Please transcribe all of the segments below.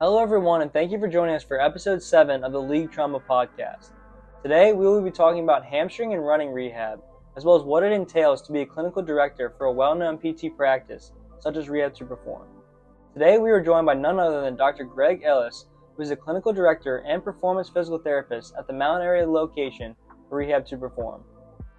Hello, everyone, and thank you for joining us for episode 7 of the League Trauma Podcast. Today, we will be talking about hamstring and running rehab, as well as what it entails to be a clinical director for a well known PT practice, such as Rehab to Perform. Today, we are joined by none other than Dr. Greg Ellis, who is a clinical director and performance physical therapist at the Mountain Area location for Rehab to Perform.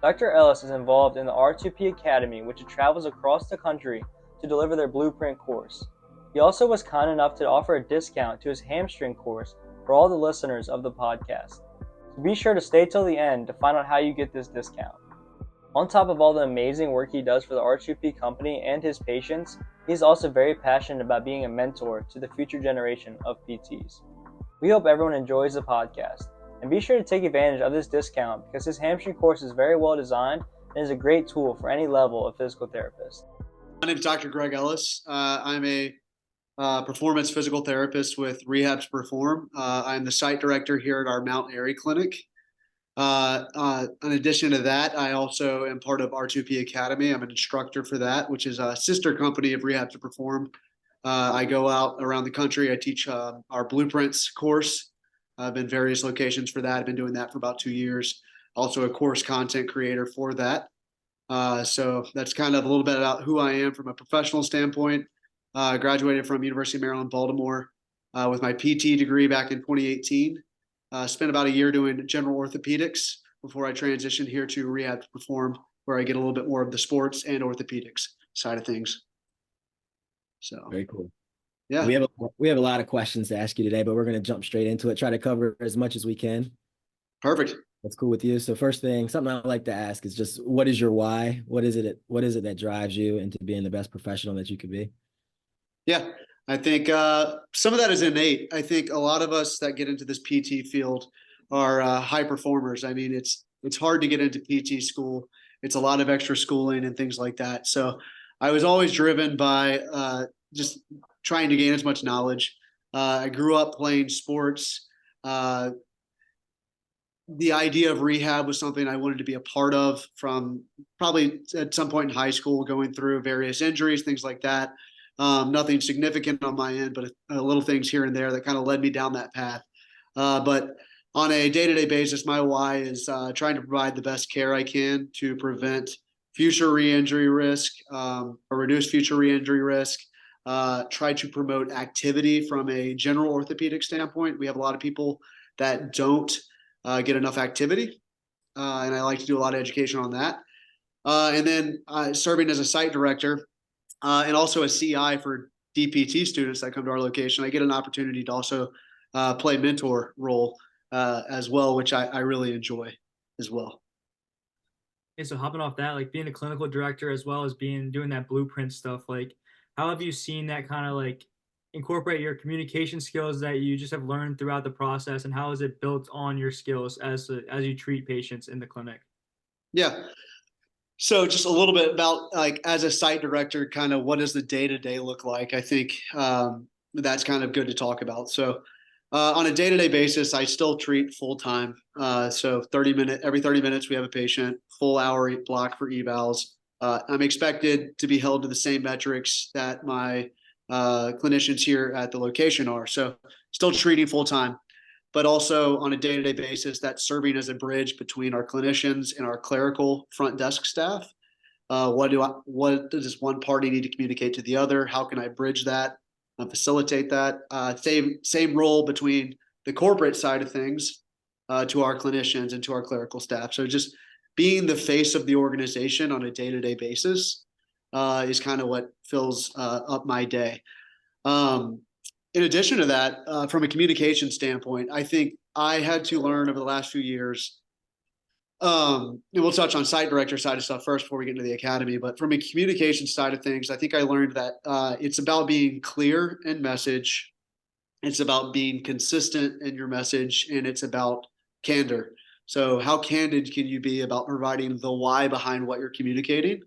Dr. Ellis is involved in the R2P Academy, which travels across the country to deliver their blueprint course. He also was kind enough to offer a discount to his hamstring course for all the listeners of the podcast. So be sure to stay till the end to find out how you get this discount. On top of all the amazing work he does for the R2P company and his patients, he is also very passionate about being a mentor to the future generation of PTs. We hope everyone enjoys the podcast, and be sure to take advantage of this discount because his hamstring course is very well designed and is a great tool for any level of physical therapist. My name is Dr. Greg Ellis. I'm a performance physical therapist with Rehab to Perform. I'm the site director here at our Mount Airy clinic. In addition to that, I also am part of R2P Academy. I'm an instructor for that, which is a sister company of Rehab to Perform. I go out around the country. I teach our blueprints course. I've been various locations for that. I've been doing that for about 2 years. Also a course content creator for that. So that's kind of a little bit about who I am from a professional standpoint. Graduated from University of Maryland, Baltimore with my PT degree back in 2018. Spent about a year doing general orthopedics before I transitioned here to Rehab to Perform, where I get a little bit more of the sports and orthopedics side of things. So very cool. Yeah, we have a lot of questions to ask you today, but we're going to jump straight into it. Try to cover as much as we can. Perfect. That's cool with you. So first thing, something I like to ask is just, what is your why? What is it that drives you into being the best professional that you could be? Yeah, I think some of that is innate. I think a lot of us that get into this PT field are high performers. I mean, it's hard to get into PT school. It's a lot of extra schooling and things like that. So I was always driven by just trying to gain as much knowledge. I grew up playing sports. The idea of rehab was something I wanted to be a part of from probably at some point in high school, going through various injuries, things like that. Nothing significant on my end, but little things here and there that kind of led me down that path. But on a day-to-day basis, my why is trying to provide the best care I can to prevent future re-injury risk or reduce future re-injury risk. Try to promote activity from a general orthopedic standpoint. We have a lot of people that don't get enough activity, and I like to do a lot of education on that. And then serving as a site director and also a CI for DPT students that come to our location, I get an opportunity to also play mentor role as well, which I really enjoy as well. And so hopping off that, like being a clinical director as well as doing that blueprint stuff, like how have you seen that kind of like incorporate your communication skills that you just have learned throughout the process, and how is it built on your skills as you treat patients in the clinic? Yeah. So just a little bit about, like, as a site director, kind of what does the day-to-day look like? I think that's kind of good to talk about. So on a day-to-day basis, I still treat full-time. So every 30 minutes, we have a patient, full hour block for evals. I'm expected to be held to the same metrics that my clinicians here at the location are. So still treating full-time, but also on a day-to-day basis, that's serving as a bridge between our clinicians and our clerical front desk staff. What does one party need to communicate to the other? How can I bridge that, facilitate that? Same role between the corporate side of things to our clinicians and to our clerical staff. So just being the face of the organization on a day-to-day basis is kind of what fills up my day. In addition to that, from a communication standpoint, I think I had to learn over the last few years, and we'll touch on site director side of stuff first before we get into the academy, but from a communication side of things, I think I learned that it's about being clear in message. It's about being consistent in your message, and it's about candor. So how candid can you be about providing the why behind what you're communicating?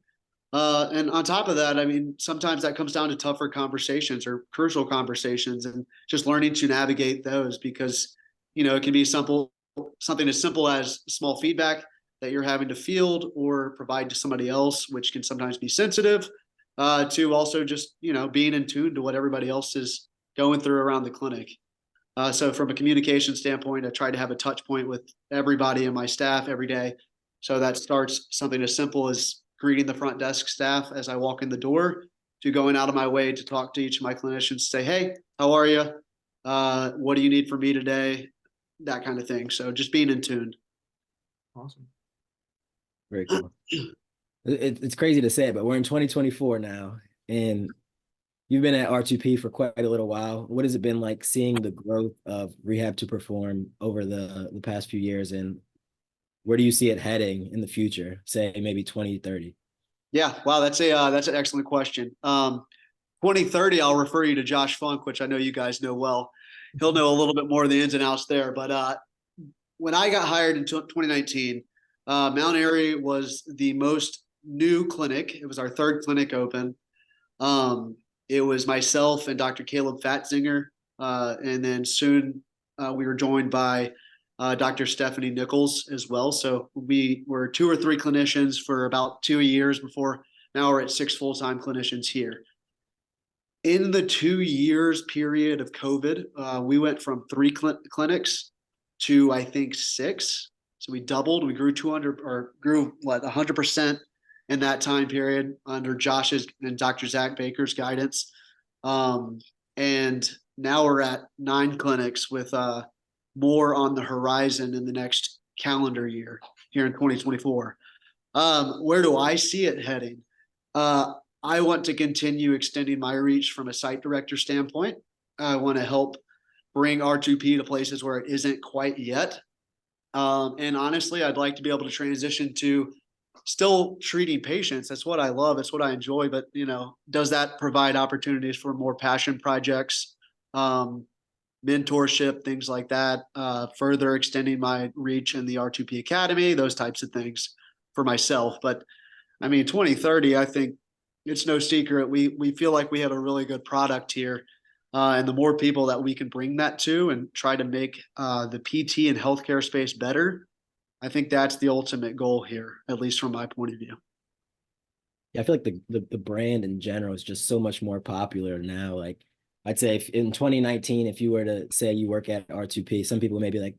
And on top of that, I mean, sometimes that comes down to tougher conversations or crucial conversations, and just learning to navigate those, because, it can be something as simple as small feedback that you're having to field or provide to somebody else, which can sometimes be sensitive, to also just, being in tune to what everybody else is going through around the clinic. So from a communication standpoint, I try to have a touch point with everybody in my staff every day. So that starts something as simple as greeting the front desk staff as I walk in the door, to going out of my way to talk to each of my clinicians, say, hey, how are you? What do you need from me today? That kind of thing. So just being in tune. Awesome. Very cool. It's crazy to say it, but we're in 2024 now, and you've been at R2P for quite a little while. What has it been like seeing the growth of Rehab to Perform over the past few years, and where do you see it heading in the future, say maybe 2030? Yeah, wow, that's an excellent question. 2030, I'll refer you to Josh Funk, which I know you guys know well. He'll know a little bit more of the ins and outs there. But when I got hired in 2019, Mount Airy was the most new clinic. It was our third clinic open. It was myself and Dr. Caleb Fatzinger, and then soon we were joined by Dr. Stephanie Nichols as well. So we were 2 or 3 clinicians for about 2 years before now we're at 6 full-time clinicians here. In the 2 years period of COVID, we went from 3 clinics to, I think, 6. So we doubled. We grew 100% in that time period under Josh's and Dr. Zach Baker's guidance. And now we're at 9 clinics with more on the horizon in the next calendar year here in 2024. Where do I see it heading? I want to continue extending my reach from a site director standpoint. I want to help bring R2P to places where it isn't quite yet. And honestly, I'd like to be able to transition to still treating patients. That's what I love. It's what I enjoy. But, does that provide opportunities for more passion projects, mentorship, things like that, further extending my reach in the R2P Academy, those types of things for myself. But I mean, 2030, I think it's no secret. We feel like we have a really good product here. And the more people that we can bring that to and try to make the PT and healthcare space better, I think that's the ultimate goal here, at least from my point of view. Yeah, I feel like the brand in general is just so much more popular now. Like, I'd say if in 2019, if you were to say you work at R2P, some people may be like,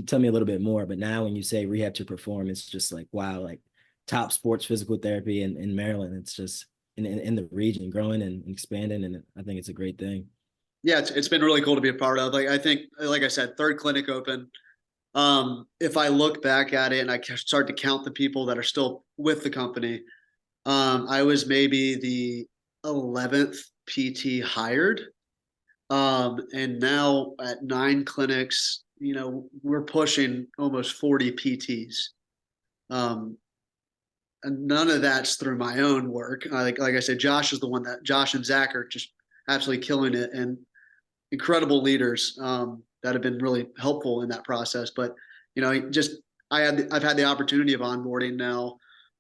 tell me a little bit more. But now when you say Rehab to Perform, it's just like, wow, like top sports physical therapy in Maryland. It's just in the region, growing and expanding. And I think it's a great thing. Yeah, it's been really cool to be a part of. Like, I think, like I said, third clinic open. If I look back at it and I start to count the people that are still with the company, I was maybe the 11th PT hired. And now at 9 clinics, we're pushing almost 40 PTs. And none of that's through my own work. Like I said, Josh and Zach are just absolutely killing it, and incredible leaders that have been really helpful in that process. But I've had the opportunity of onboarding now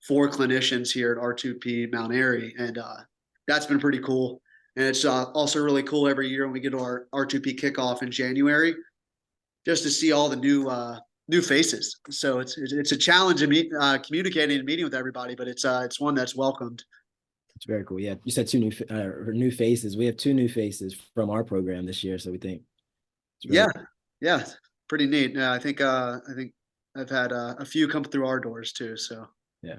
4 clinicians here at R2P Mount Airy, and that's been pretty cool. And it's also really cool every year when we get to our R2P kickoff in January, just to see all the new faces. So it's a challenge to communicating and meeting with everybody, but it's one that's welcomed. It's very cool. Yeah, you said 2 new faces. We have 2 new faces from our program this year, so we think. Really yeah, pretty neat. I think I've had a few come through our doors too. So yeah.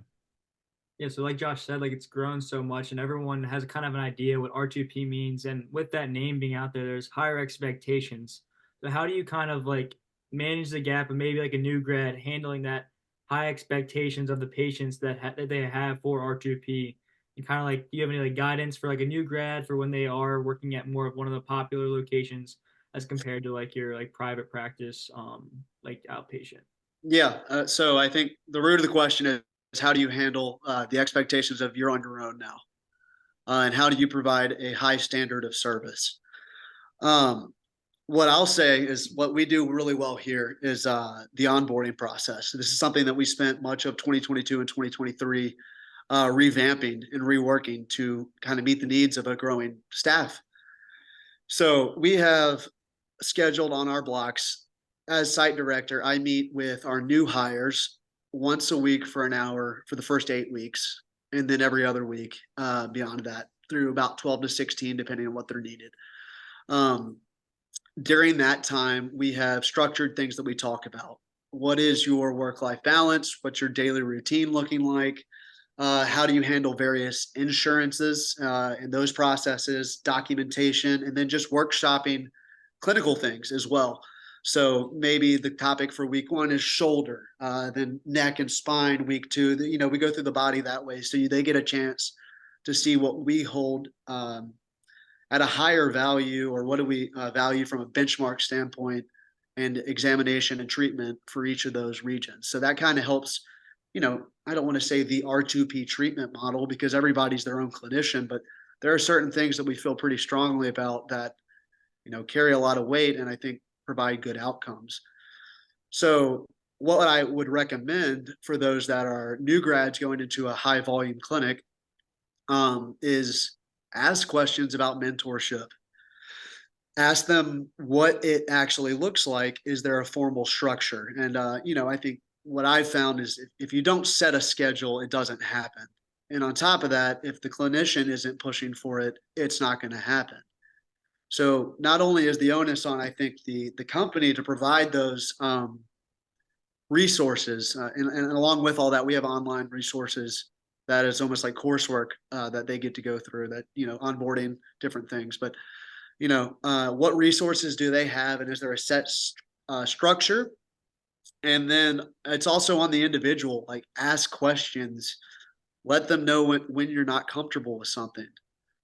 So like Josh said, like it's grown so much, and everyone has kind of an idea what R2P means, and with that name being out there, there's higher expectations. So how do you kind of like manage the gap and maybe like a new grad handling that high expectations of the patients that they have for R2P? And kind of like, do you have any like guidance for like a new grad for when they are working at more of one of the popular locations as compared to like your like private practice, like outpatient? Yeah. So I think the root of the question is how do you handle the expectations of you're on your own now, and how do you provide a high standard of service? What I'll say is what we do really well here is the onboarding process. This is something that we spent much of 2022 and 2023 revamping and reworking to kind of meet the needs of a growing staff. So we have scheduled on our blocks, as site director, I meet with our new hires once a week for an hour for the first 8 weeks, and then every other week beyond that through about 12 to 16, depending on what they're needed. During that time, we have structured things that we talk about. What is your work-life balance? What's your daily routine looking like? How do you handle various insurances and those processes, documentation, and then just workshopping clinical things as well. So maybe the topic for week 1 is shoulder, then neck and spine week 2. We go through the body that way. So they get a chance to see what we hold at a higher value, or what do we value from a benchmark standpoint, and examination and treatment for each of those regions. So that kind of helps, I don't want to say the R2P treatment model because everybody's their own clinician, but there are certain things that we feel pretty strongly about that, carry a lot of weight and I think provide good outcomes. So what I would recommend for those that are new grads going into a high volume clinic is ask questions about mentorship. Ask them what it actually looks like. Is there a formal structure? And, I think what I've found is if you don't set a schedule, it doesn't happen. And on top of that, if the clinician isn't pushing for it, it's not going to happen. So not only is the onus on, I think, the company to provide those resources, and along with all that, we have online resources that is almost like coursework that they get to go through, that, onboarding different things. But, what resources do they have? And is there a set structure? And then it's also on the individual, like ask questions, let them know when you're not comfortable with something.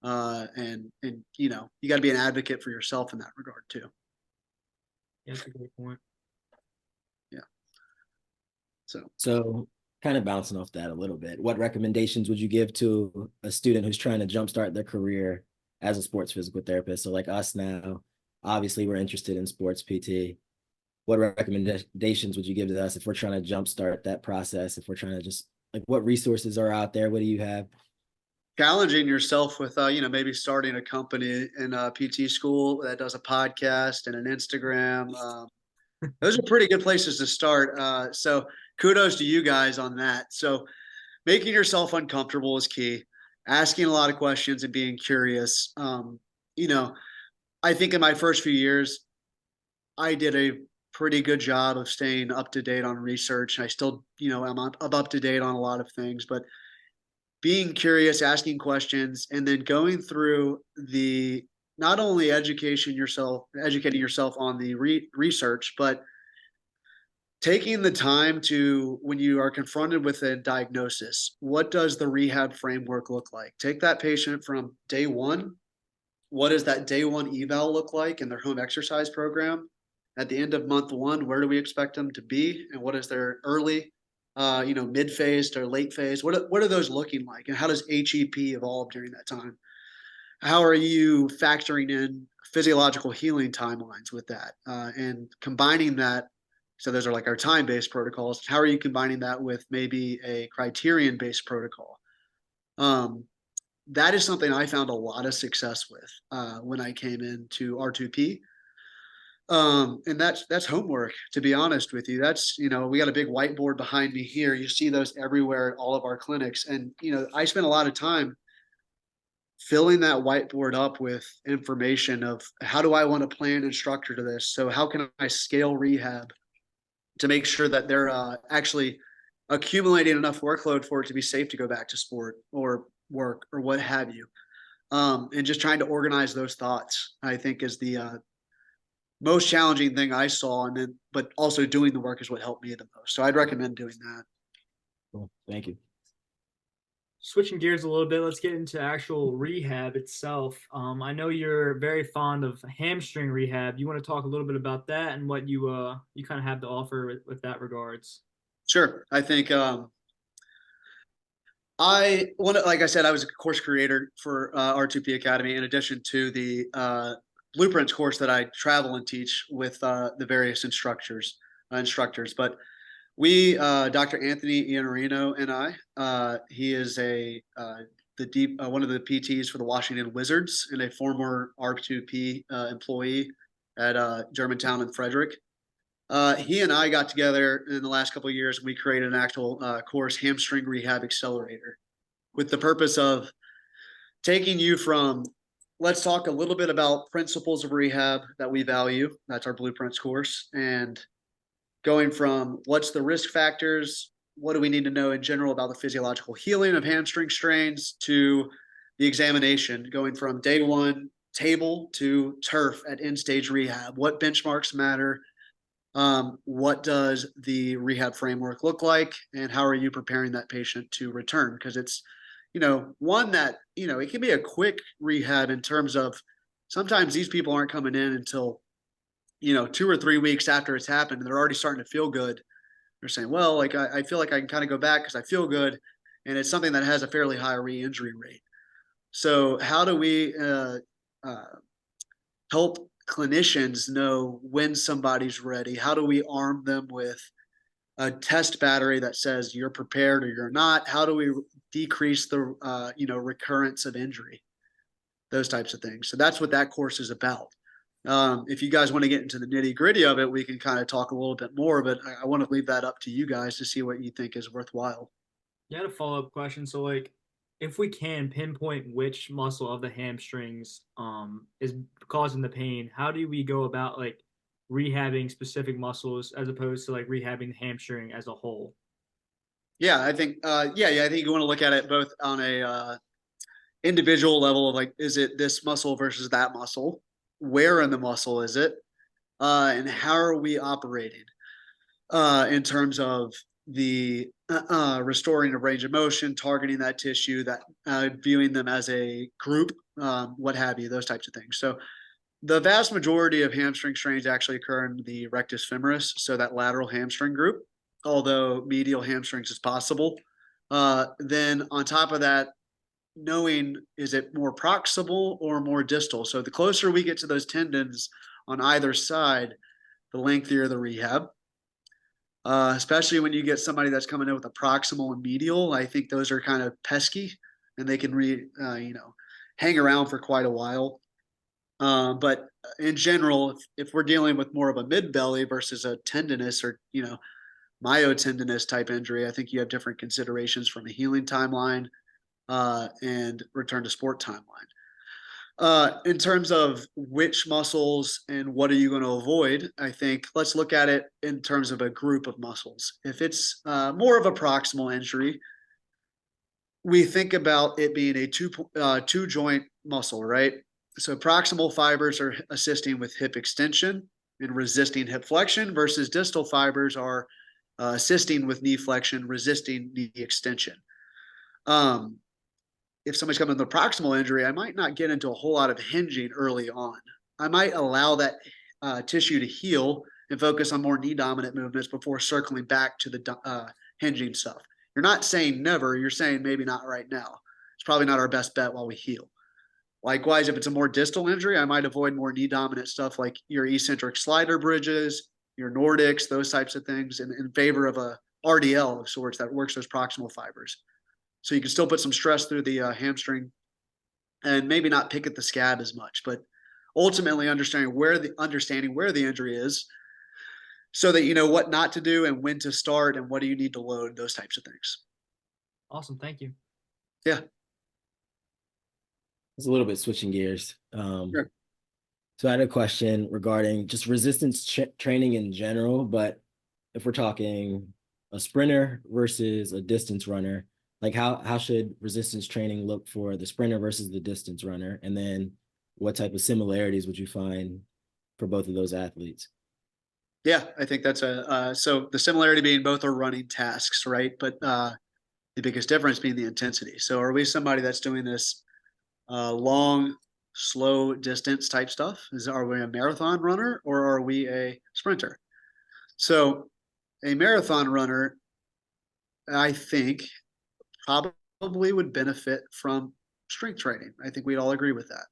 And you got to be an advocate for yourself in that regard too. Yeah, that's a great point. Yeah. So kind of bouncing off that a little bit, what recommendations would you give to a student who's trying to jumpstart their career as a sports physical therapist? So like us now, obviously we're interested in sports PT. What recommendations would you give to us if we're trying to jumpstart that process? If we're trying to just like, what resources are out there? What do you have? Challenging yourself with, maybe starting a company in a PT school that does a podcast and an Instagram. Those are pretty good places to start. So kudos to you guys on that. So making yourself uncomfortable is key. Asking a lot of questions and being curious. I think in my first few years, I did a pretty good job of staying up to date on research. I still, I'm up to date on a lot of things, but being curious, asking questions, and then going through the not only educating yourself on the research, but taking the time to, when you are confronted with a diagnosis, what does the rehab framework look like? Take that patient from day 1. What does that day 1 eval look like in their home exercise program? At the end of month 1, where do we expect them to be? And what is their early, mid phase to late phase? What are those looking like? And how does HEP evolve during that time? How are you factoring in physiological healing timelines with that, and combining that? So those are like our time-based protocols. How are you combining that with maybe a criterion-based protocol? That is something I found a lot of success with when I came into R2P. And that's homework, to be honest with you. That's, we got a big whiteboard behind me here. You see those everywhere at all of our clinics. And, I spent a lot of time filling that whiteboard up with information of how do I want to plan and structure to this? So how can I scale rehab to make sure that they're actually accumulating enough workload for it to be safe to go back to sport or work or what have you. And just trying to organize those thoughts, I think, is the most challenging thing I saw. And then, but also doing the work is what helped me the most. So I'd recommend doing that. Cool. Thank you. Switching gears a little bit, let's get into actual rehab itself. I know you're very fond of hamstring rehab. You want to talk a little bit about that and what you kind of have to offer with that regards? Sure. I think like I said, I was a course creator for R2P Academy, in addition to the blueprints course that I travel and teach with the various instructors. But we, Dr. Anthony Iannarino and I, he is one of the PTs for the Washington Wizards and a former R2P employee at Germantown and Frederick. He and I got together in the last couple of years. We created an actual course, Hamstring Rehab Accelerator, with the purpose of taking you from let's talk a little bit about principles of rehab that we value. That's our blueprints course. And going from what's the risk factors, what do we need to know in general about the physiological healing of hamstring strains, to the examination, going from day one table to turf at end stage rehab. What benchmarks matter? What does the rehab framework look like? And how are you preparing that patient to return? Because it's, one that, it can be a quick rehab in terms of sometimes these people aren't coming in until, 2 or 3 weeks after it's happened and they're already starting to feel good. They're saying, well, like I feel like I can kind of go back because I feel good. And it's something that has a fairly high re-injury rate. So how do we help clinicians know when somebody's ready? How do we arm them with a test battery that says you're prepared or you're not? How do we decrease the recurrence of injury? Those types of things. So that's what that course is about. If you guys want to get into the nitty gritty of it, we can kind of talk a little bit more, but I want to leave that up to you guys to see what you think is worthwhile. You had a follow-up question. So like, if we can pinpoint which muscle of the hamstrings is causing the pain, how do we go about like rehabbing specific muscles as opposed to like rehabbing the hamstring as a whole? Yeah, I think I think you want to look at it both on a individual level of like, is it this muscle versus that muscle? Where in the muscle is it? And how are we operating in terms of the restoring a range of motion, targeting that tissue, that viewing them as a group, what have you, those types of things. So the vast majority of hamstring strains actually occur in the rectus femoris, so that lateral hamstring group, although medial hamstrings is possible. Then on top of that, knowing, is it more proximal or more distal? So the closer we get to those tendons on either side, the lengthier the rehab. Especially when you get somebody that's coming in with a proximal and medial, I think those are kind of pesky and they can hang around for quite a while. But in general, if we're dealing with more of a mid belly versus a tendinous or, myotendinous type injury, I think you have different considerations from a healing timeline and return to sport timeline. In terms of which muscles and what are you going to avoid, I think let's look at it in terms of a group of muscles. If it's more of a proximal injury, we think about it being a two joint muscle, right? So proximal fibers are assisting with hip extension and resisting hip flexion, versus distal fibers are assisting with knee flexion, resisting knee extension. If somebody's coming with a proximal injury, I might not get into a whole lot of hinging early on. I might allow that tissue to heal and focus on more knee dominant movements before circling back to the hinging stuff. You're not saying never, you're saying maybe not right now. It's probably not our best bet while we heal. Likewise, if it's a more distal injury, I might avoid more knee dominant stuff like your eccentric slider bridges, your Nordics, those types of things, in favor of a RDL of sorts that works those proximal fibers. So you can still put some stress through the hamstring and maybe not pick at the scab as much, but ultimately understanding where the injury is so that you know what not to do and when to start and what do you need to load, those types of things. Awesome. Thank you. Yeah. It's a little bit switching gears. Sure. So I had a question regarding just resistance training in general, but if we're talking a sprinter versus a distance runner, like how should resistance training look for the sprinter versus the distance runner? And then what type of similarities would you find for both of those athletes? Yeah, I think that's so the similarity being both are running tasks, right? But the biggest difference being the intensity. So are we somebody that's doing this long, slow distance type stuff? Are we a marathon runner or are we a sprinter? So a marathon runner, I think, probably would benefit from strength training. I think we'd all agree with that.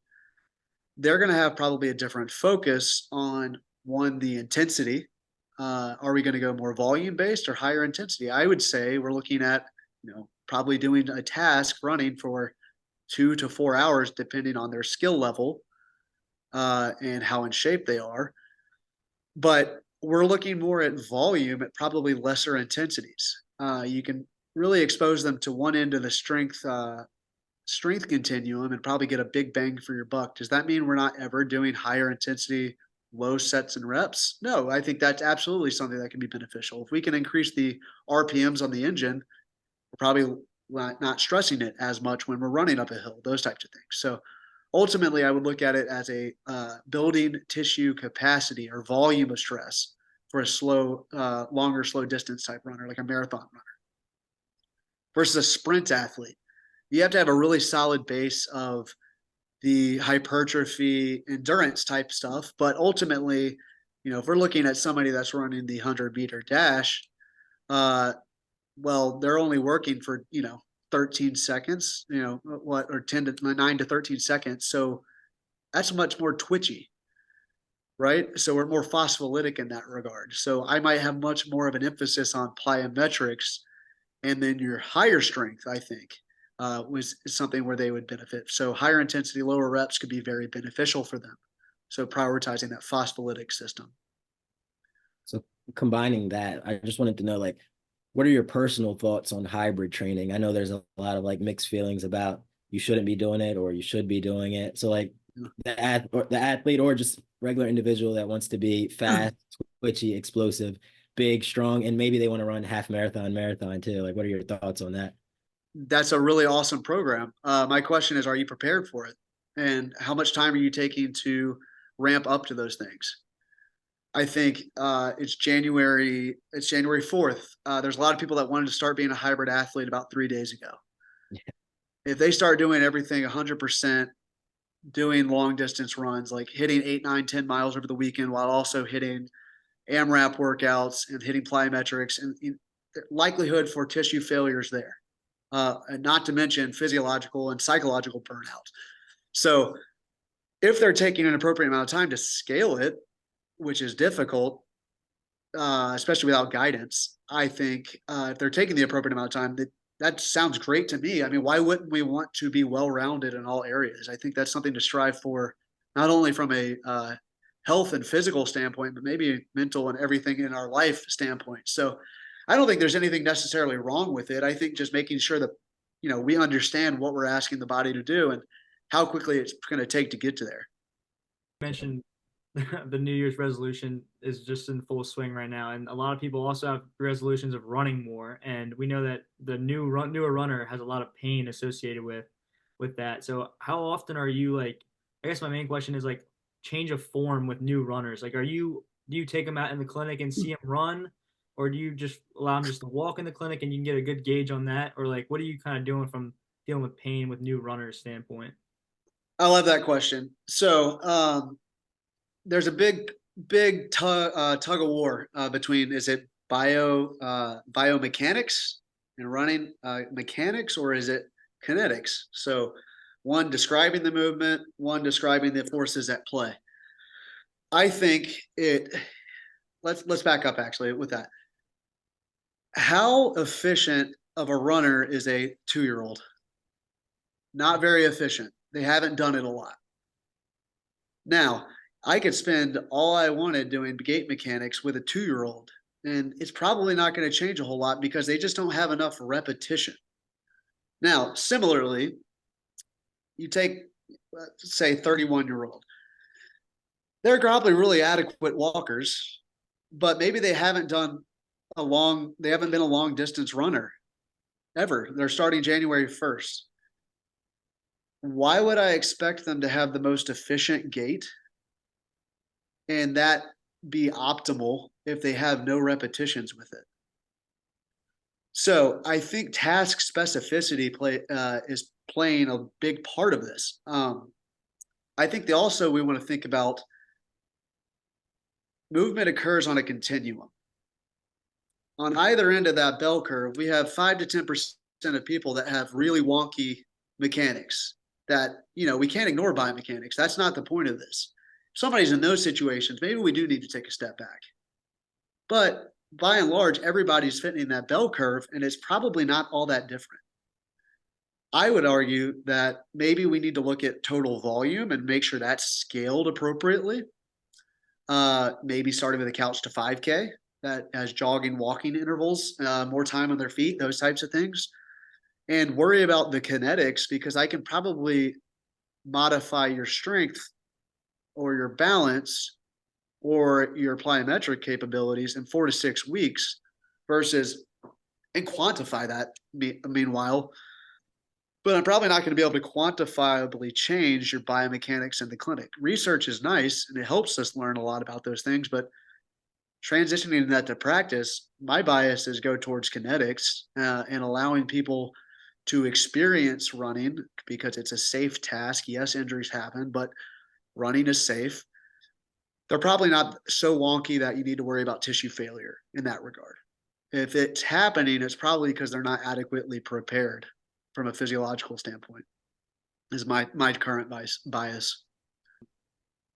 They're going to have probably a different focus on one, the intensity. Are we going to go more volume based or higher intensity? I would say we're looking at, probably doing a task running for 2 to 4 hours, depending on their skill level and how in shape they are. But we're looking more at volume at probably lesser intensities. You can really expose them to one end of the strength strength continuum and probably get a big bang for your buck. Does that mean we're not ever doing higher intensity, low sets and reps? No, I think that's absolutely something that can be beneficial. If we can increase the RPMs on the engine, we're probably not stressing it as much when we're running up a hill, those types of things. So ultimately, I would look at it as a building tissue capacity or volume of stress for a slow, longer, slow distance type runner, like a marathon runner, versus a sprint athlete. You have to have a really solid base of the hypertrophy endurance type stuff. But ultimately, if we're looking at somebody that's running the 100-meter dash, well, they're only working for, 13 seconds, or 10 to 9 to 13 seconds. So that's much more twitchy, right? So we're more phospholytic in that regard. So I might have much more of an emphasis on plyometrics, and then your higher strength, I think, was something where they would benefit. So higher intensity, lower reps could be very beneficial for them. So prioritizing that phospholytic system. So combining that, I just wanted to know, like, what are your personal thoughts on hybrid training? I know there's a lot of like mixed feelings about you shouldn't be doing it or you should be doing it. So like the athlete or just regular individual that wants to be fast, twitchy, explosive, big, strong, and maybe they want to run half marathon too. Like, what are your thoughts on that? That's a really awesome program. My question is, are you prepared for it? And how much time are you taking to ramp up to those things? I think it's January 4th. There's a lot of people that wanted to start being a hybrid athlete about 3 days ago. Yeah. If they start doing everything 100%, doing long distance runs, like hitting 8, 9, 10 miles over the weekend while also hitting AMRAP workouts and hitting plyometrics, and the likelihood for tissue failure is there. And not to mention physiological and psychological burnout. So if they're taking an appropriate amount of time to scale it, which is difficult, especially without guidance, I think if they're taking the appropriate amount of time, that sounds great to me. I mean, why wouldn't we want to be well-rounded in all areas? I think that's something to strive for, not only from a health and physical standpoint, but maybe mental and everything in our life standpoint. So I don't think there's anything necessarily wrong with it. I think just making sure that, we understand what we're asking the body to do and how quickly it's going to take to get to there. You mentioned the New Year's resolution is just in full swing right now, and a lot of people also have resolutions of running more. And we know that the newer runner has a lot of pain associated with that. So how often are you, like, I guess my main question is, like, change of form with new runners? Like, do you take them out in the clinic and see them run, or do you just allow them just to walk in the clinic and you can get a good gauge on that? Or like, what are you kind of doing from dealing with pain with new runners standpoint? I love that question. So there's a big tug of war between, is it biomechanics and running mechanics, or is it kinetics? So one describing the movement, one describing the forces at play. I think let's back up actually with that. How efficient of a runner is a 2-year-old? Not very efficient. They haven't done it a lot. Now, I could spend all I wanted doing gait mechanics with a 2-year-old, and it's probably not going to change a whole lot because they just don't have enough repetition. Now, similarly, you take, say, 31-year-old. They're probably really adequate walkers, but maybe they haven't been a long distance runner ever. They're starting January 1st. Why would I expect them to have the most efficient gait and that be optimal if they have no repetitions with it? So I think task specificity is playing a big part of this. I think we want to think about movement occurs on a continuum. On either end of that bell curve, we have 5 to 10% of people that have really wonky mechanics that, we can't ignore biomechanics. That's not the point of this. If somebody's in those situations, maybe we do need to take a step back. But by and large, everybody's fitting in that bell curve, and it's probably not all that different. I would argue that maybe we need to look at total volume and make sure that's scaled appropriately. Maybe starting with a couch to 5K that has jogging, walking intervals, more time on their feet, those types of things. and worry about the kinetics, because I can probably modify your strength or your balance or your plyometric capabilities in 4 to 6 weeks versus, and quantify that meanwhile. But I'm probably not going to be able to quantifiably change your biomechanics in the clinic. Research is nice and it helps us learn a lot about those things, but transitioning that to practice, my bias is go towards kinetics and allowing people to experience running, because it's a safe task. Yes, injuries happen, but running is safe. They're probably not so wonky that you need to worry about tissue failure in that regard. If it's happening, it's probably because they're not adequately prepared from a physiological standpoint, is my current bias.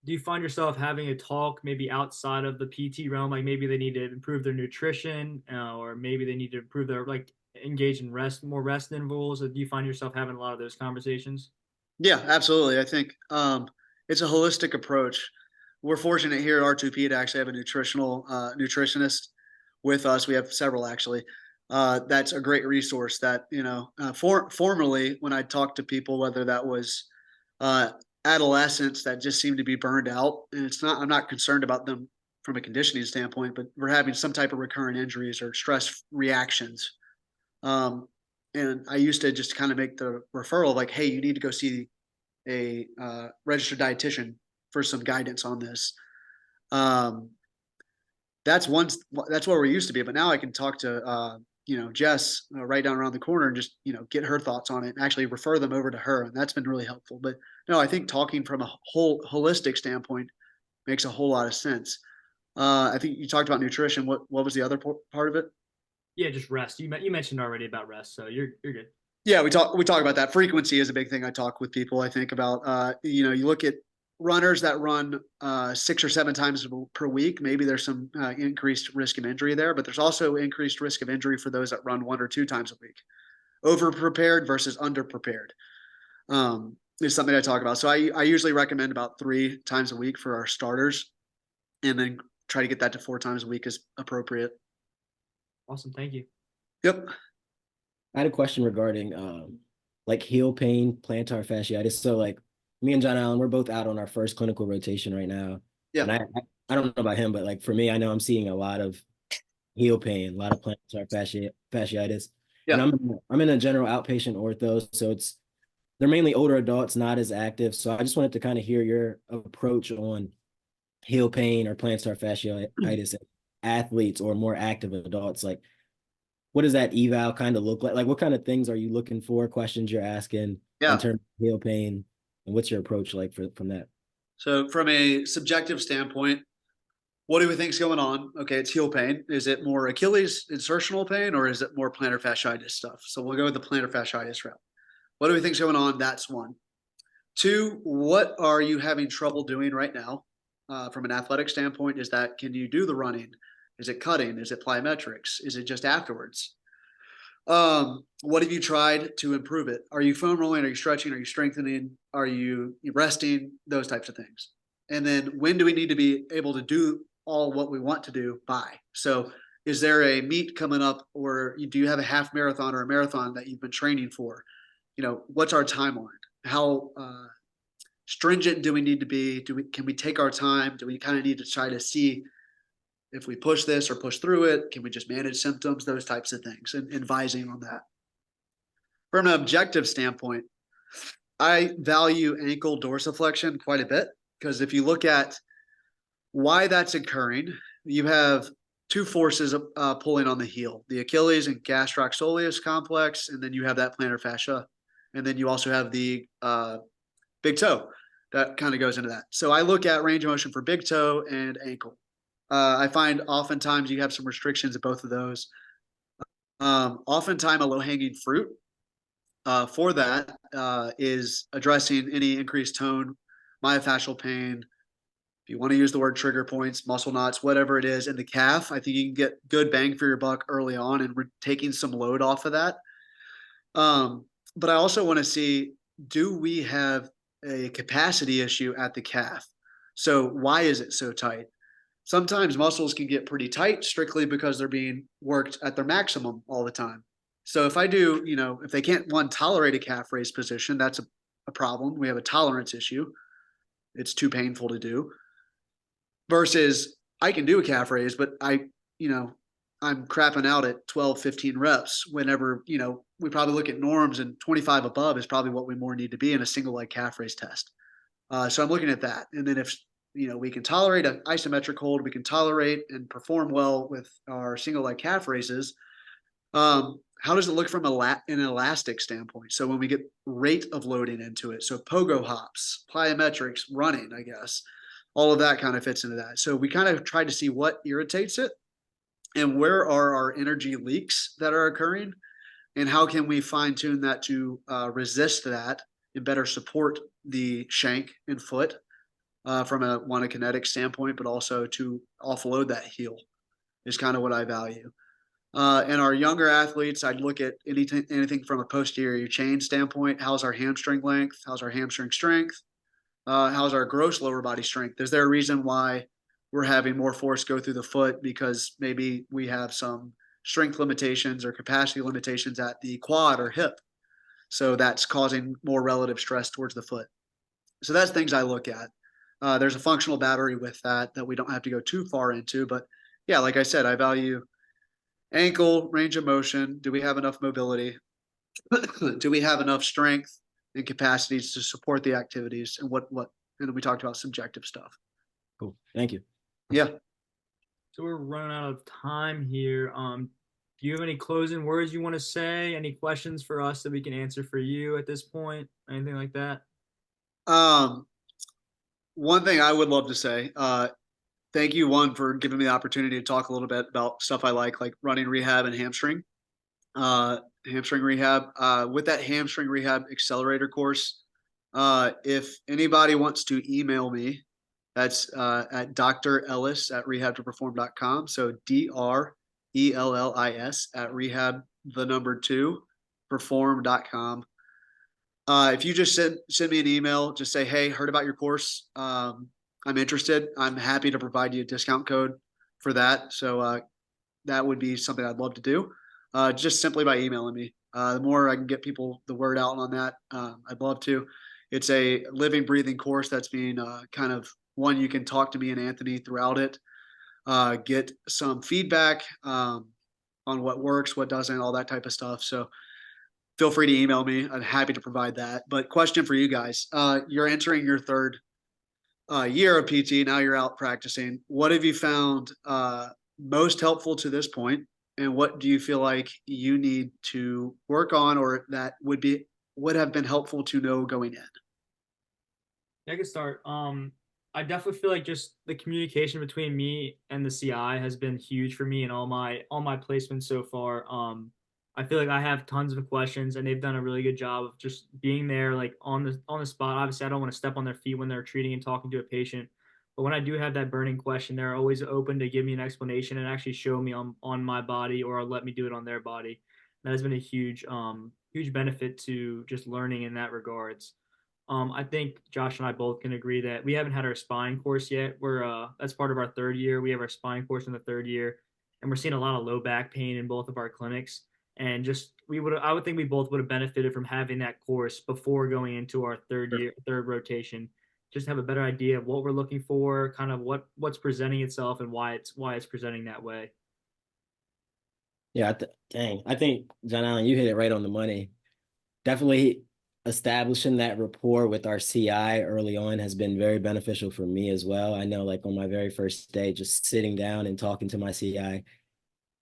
Do you find yourself having a talk maybe outside of the PT realm? Like maybe they need to improve their nutrition, or maybe they need to improve their like engage in more rest intervals. Or do you find yourself having a lot of those conversations? Yeah, absolutely. I think it's a holistic approach. We're fortunate here at R2P to actually have a nutritionist with us. We have several actually. That's a great resource that, formerly when I talked to people, whether that was adolescents that just seem to be burned out, and I'm not concerned about them from a conditioning standpoint, but we're having some type of recurrent injuries or stress reactions. And I used to just kind of make the referral like, hey, you need to go see a registered dietitian for some guidance on this. That's where we used to be, but now I can talk to Jess right down around the corner and just get her thoughts on it and actually refer them over to her, and that's been really helpful. But no, I think talking from a whole holistic standpoint makes a whole lot of sense. I think you talked about nutrition. What was the other part of it? Yeah, just rest. You mentioned already about rest, so you're good. Yeah, we talk about that. Frequency is a big thing I talk with people. I think about you look at runners that run 6 or 7 times per week. Maybe there's some increased risk of injury there, but there's also increased risk of injury for those that run 1 or 2 times a week. Over prepared versus under prepared is something I talk about. So I usually recommend about 3 times a week for our starters, and then try to get that to 4 times a week as appropriate. Awesome, thank you. Yep. I had a question regarding like heel pain, plantar fasciitis. So like me and John Allen, we're both out on our first clinical rotation right now. Yeah. And I don't know about him, but like for me, I know I'm seeing a lot of heel pain, a lot of plantar fasciitis. Yeah. And I'm in a general outpatient ortho, so they're mainly older adults, not as active. So I just wanted to kind of hear your approach on heel pain or plantar fasciitis in athletes or more active adults. Like, what does that eval kind of look like? Like, what kind of things are you looking for? Questions you're asking in terms of heel pain, and what's your approach like from that? So from a subjective standpoint, what do we think is going on? Okay, it's heel pain. Is it more Achilles insertional pain, or is it more plantar fasciitis stuff? So we'll go with the plantar fasciitis route. What do we think is going on? That's 1. 2, what are you having trouble doing right now? From an athletic standpoint, can you do the running? Is it cutting? Is it plyometrics? Is it just afterwards? What have you tried to improve it? Are you foam rolling? Are you stretching? Are you strengthening? Are you resting? Those types of things. And then when do we need to be able to do all what we want to do by? So is there a meet coming up, or do you have a half marathon or a marathon that you've been training for? What's our timeline? How stringent do we need to be? Can we take our time? Do we kind of need to try to see if we push this or push through it? Can we just manage symptoms? Those types of things, and advising on that. From an objective standpoint, I value ankle dorsiflexion quite a bit, because if you look at why that's occurring, you have 2 forces pulling on the heel: the Achilles and gastrocsoleus complex, and then you have that plantar fascia, and then you also have the big toe that kind of goes into that. So I look at range of motion for big toe and ankle. I find oftentimes you have some restrictions of both of those. Oftentimes a low-hanging fruit for that is addressing any increased tone, myofascial pain. If you want to use the word trigger points, muscle knots, whatever it is in the calf, I think you can get good bang for your buck early on, and we're taking some load off of that. But I also want to see, do we have a capacity issue at the calf? So why is it so tight? Sometimes muscles can get pretty tight strictly because they're being worked at their maximum all the time. So if I do, if they can't tolerate a calf raise position, that's a problem. We have a tolerance issue. It's too painful to do. Versus I can do a calf raise, but I'm crapping out at 12, 15 reps whenever, we probably look at norms, and 25 above is probably what we more need to be in a single leg calf raise test. So I'm looking at that. And then if, we can tolerate an isometric hold, we can tolerate and perform well with our single leg calf raises. How does it look from an elastic standpoint? So when we get rate of loading into it, so pogo hops, plyometrics, running, I guess, all of that kind of fits into that. So we kind of try to see what irritates it and where are our energy leaks that are occurring, and how can we fine tune that to resist that and better support the shank and foot from a kinetic standpoint, but also to offload that heel is kind of what I value. And our younger athletes, I'd look at anything from a posterior chain standpoint. How's our hamstring length? How's our hamstring strength? How's our gross lower body strength? Is there a reason why we're having more force go through the foot? Because maybe we have some strength limitations or capacity limitations at the quad or hip. So that's causing more relative stress towards the foot. So that's things I look at. There's a functional battery with that we don't have to go too far into. But yeah, like I said, I value ankle, range of motion. Do we have enough mobility? Do we have enough strength and capacities to support the activities? And and then we talked about subjective stuff. Cool. Thank you. Yeah. So we're running out of time here. Do you have any closing words you want to say? Any questions for us that we can answer for you at this point? Anything like that? One thing I would love to say, thank you, for giving me the opportunity to talk a little bit about stuff I like running rehab and hamstring rehab. With that hamstring rehab accelerator course, if anybody wants to email me, that's at Dr. Ellis at rehabtoperform.com. So DRELLIS at rehab, the number 2, perform.com. If you just send me an email, just say, hey, heard about your course. I'm interested. I'm happy to provide you a discount code for that. So that would be something I'd love to do, just simply by emailing me. The more I can get people the word out on that, I'd love to. It's a living, breathing course that's being kind of one you can talk to me and Anthony throughout it, get some feedback on what works, what doesn't, all that type of stuff. So feel free to email me. I'm happy to provide that. But question for you guys, you're entering your third year of PT. Now you're out practicing. What have you found most helpful to this point? And what do you feel like you need to work on, or that would have been helpful to know going in? I can start. I definitely feel like just the communication between me and the CI has been huge for me in all my placements so far. I feel like I have tons of questions, and they've done a really good job of just being there, like on the spot. Obviously, I don't want to step on their feet when they're treating and talking to a patient, but when I do have that burning question, they're always open to give me an explanation and actually show me on my body, or let me do it on their body. That has been a huge benefit to just learning in that regards. I think Josh and I both can agree that we haven't had our spine course yet. That's part of our third year. We have our spine course in the third year, and we're seeing a lot of low back pain in both of our clinics. And I would think we both would have benefited from having that course before going into our third rotation. Just have a better idea of what we're looking for, kind of what's presenting itself, and why it's presenting that way. Yeah, I think John Allen, you hit it right on the money. Definitely establishing that rapport with our CI early on has been very beneficial for me as well. I know, like on my very first day, just sitting down and talking to my CI,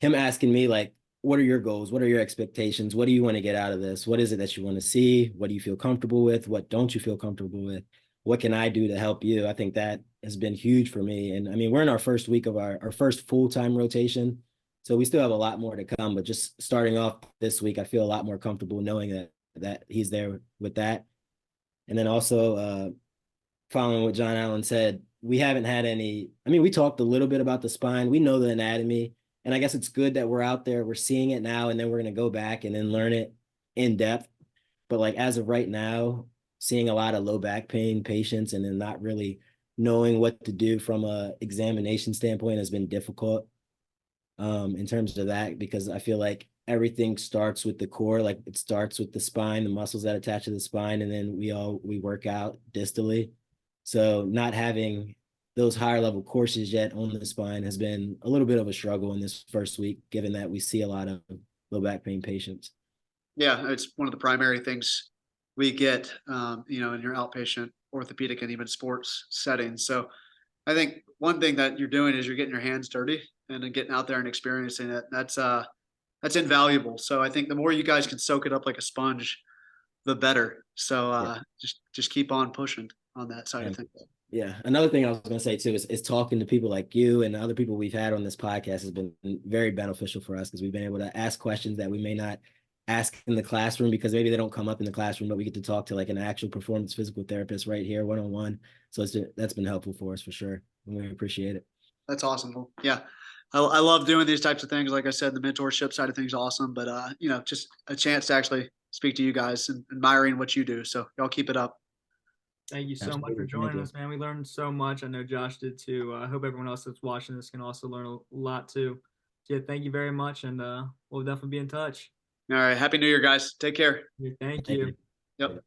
him asking me like, what are your goals? What are your expectations? What do you want to get out of this? What is it that you want to see? What do you feel comfortable with? What don't you feel comfortable with? What can I do to help you? I think that has been huge for me. And I mean, we're in our first week of our first full-time rotation. So we still have a lot more to come, but just starting off this week, I feel a lot more comfortable knowing that he's there with that. And then also following what John Allen said, we haven't had we talked a little bit about the spine. We know the anatomy. And I guess it's good that we're out there, we're seeing it now, and then we're going to go back and then learn it in depth. But like as of right now, seeing a lot of low back pain patients and then not really knowing what to do from a examination standpoint has been difficult in terms of that, because I feel like everything starts with the core. Like it starts with the spine, the muscles that attach to the spine, and then we work out distally. So not having those higher level courses yet on the spine has been a little bit of a struggle in this first week, given that we see a lot of low back pain patients. Yeah, it's one of the primary things we get, in your outpatient orthopedic and even sports settings. So I think one thing that you're doing is you're getting your hands dirty and then getting out there and experiencing it. That's invaluable. So I think the more you guys can soak it up like a sponge, the better. So just keep on pushing on that side of things. Yeah. Another thing I was going to say too is talking to people like you and other people we've had on this podcast has been very beneficial for us because we've been able to ask questions that we may not ask in the classroom because maybe they don't come up in the classroom, but we get to talk to like an actual performance physical therapist right here one-on-one. So that's been helpful for us for sure. And we appreciate it. That's awesome. Well, yeah. I love doing these types of things. Like I said, the mentorship side of things is awesome, but just a chance to actually speak to you guys and admiring what you do. So y'all keep it up. Thank you so much for joining us, man. We learned so much. I know Josh did too. I hope everyone else that's watching this can also learn a lot too. So yeah, thank you very much, and we'll definitely be in touch. All right. Happy New Year, guys. Take care. Thank you. Yep.